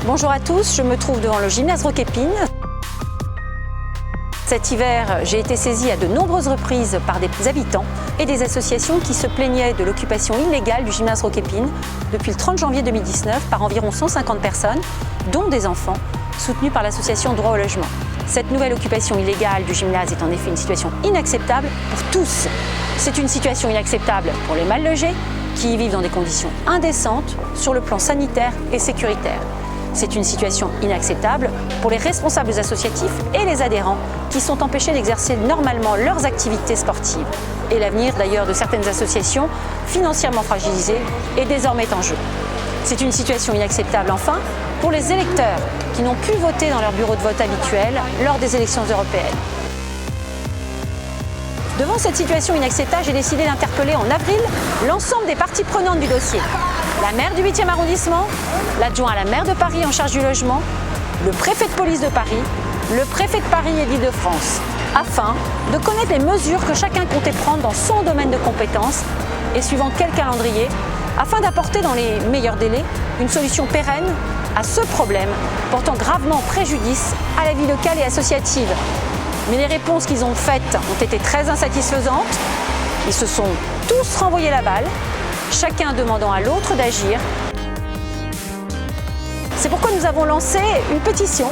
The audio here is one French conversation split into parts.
Bonjour à tous, je me trouve devant le gymnase Roquépine. Cet hiver, j'ai été saisie à de nombreuses reprises par des habitants et des associations qui se plaignaient de l'occupation illégale du gymnase Roquépine depuis le 30 janvier 2019 par environ 150 personnes, dont des enfants, soutenus par l'association Droit au logement. Cette nouvelle occupation illégale du gymnase est en effet une situation inacceptable pour tous. C'est une situation inacceptable pour les mal logés qui y vivent dans des conditions indécentes sur le plan sanitaire et sécuritaire. C'est une situation inacceptable pour les responsables associatifs et les adhérents qui sont empêchés d'exercer normalement leurs activités sportives. Et l'avenir d'ailleurs de certaines associations financièrement fragilisées est désormais en jeu. C'est une situation inacceptable enfin pour les électeurs qui n'ont pu voter dans leur bureau de vote habituel lors des élections européennes. Devant cette situation inacceptable, j'ai décidé d'interpeller en avril l'ensemble des parties prenantes du dossier. La maire du 8e arrondissement, l'adjoint à la maire de Paris en charge du logement, le préfet de police de Paris, le préfet de Paris et d'Île-de-France, afin de connaître les mesures que chacun comptait prendre dans son domaine de compétences et suivant quel calendrier, afin d'apporter dans les meilleurs délais une solution pérenne à ce problème portant gravement préjudice à la vie locale et associative. Mais les réponses qu'ils ont faites ont été très insatisfaisantes. Ils se sont tous renvoyés la balle, chacun demandant à l'autre d'agir. C'est pourquoi nous avons lancé une pétition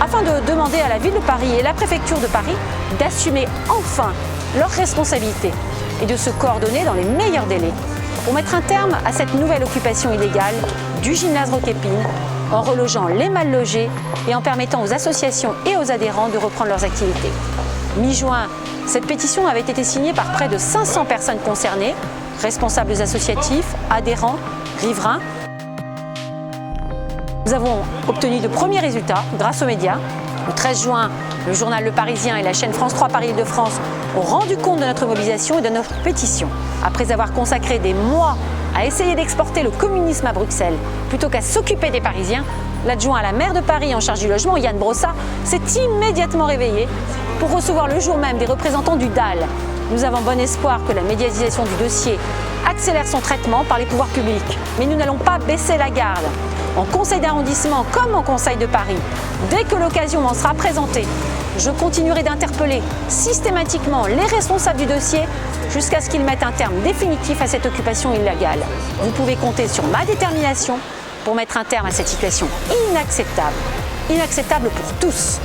afin de demander à la ville de Paris et la préfecture de Paris d'assumer enfin leurs responsabilités et de se coordonner dans les meilleurs délais pour mettre un terme à cette nouvelle occupation illégale du gymnase Roquépine en relogeant les mal logés et en permettant aux associations et aux adhérents de reprendre leurs activités. Mi-juin, cette pétition avait été signée par près de 500 personnes concernées, responsables associatifs, adhérents, riverains. Nous avons obtenu de premiers résultats grâce aux médias. Le 13 juin, le journal Le Parisien et la chaîne France 3 Paris-Île-de-France ont rendu compte de notre mobilisation et de notre pétition. Après avoir consacré des mois à essayer d'exporter le communisme à Bruxelles plutôt qu'à s'occuper des Parisiens, l'adjoint à la maire de Paris en charge du logement, Yann Brossat, s'est immédiatement réveillé pour recevoir le jour même des représentants du DAL. Nous avons bon espoir que la médiatisation du dossier accélère son traitement par les pouvoirs publics. Mais nous n'allons pas baisser la garde. En conseil d'arrondissement comme en conseil de Paris, dès que l'occasion m'en sera présentée, je continuerai d'interpeller systématiquement les responsables du dossier jusqu'à ce qu'ils mettent un terme définitif à cette occupation illégale. Vous pouvez compter sur ma détermination pour mettre un terme à cette situation inacceptable. Inacceptable pour tous.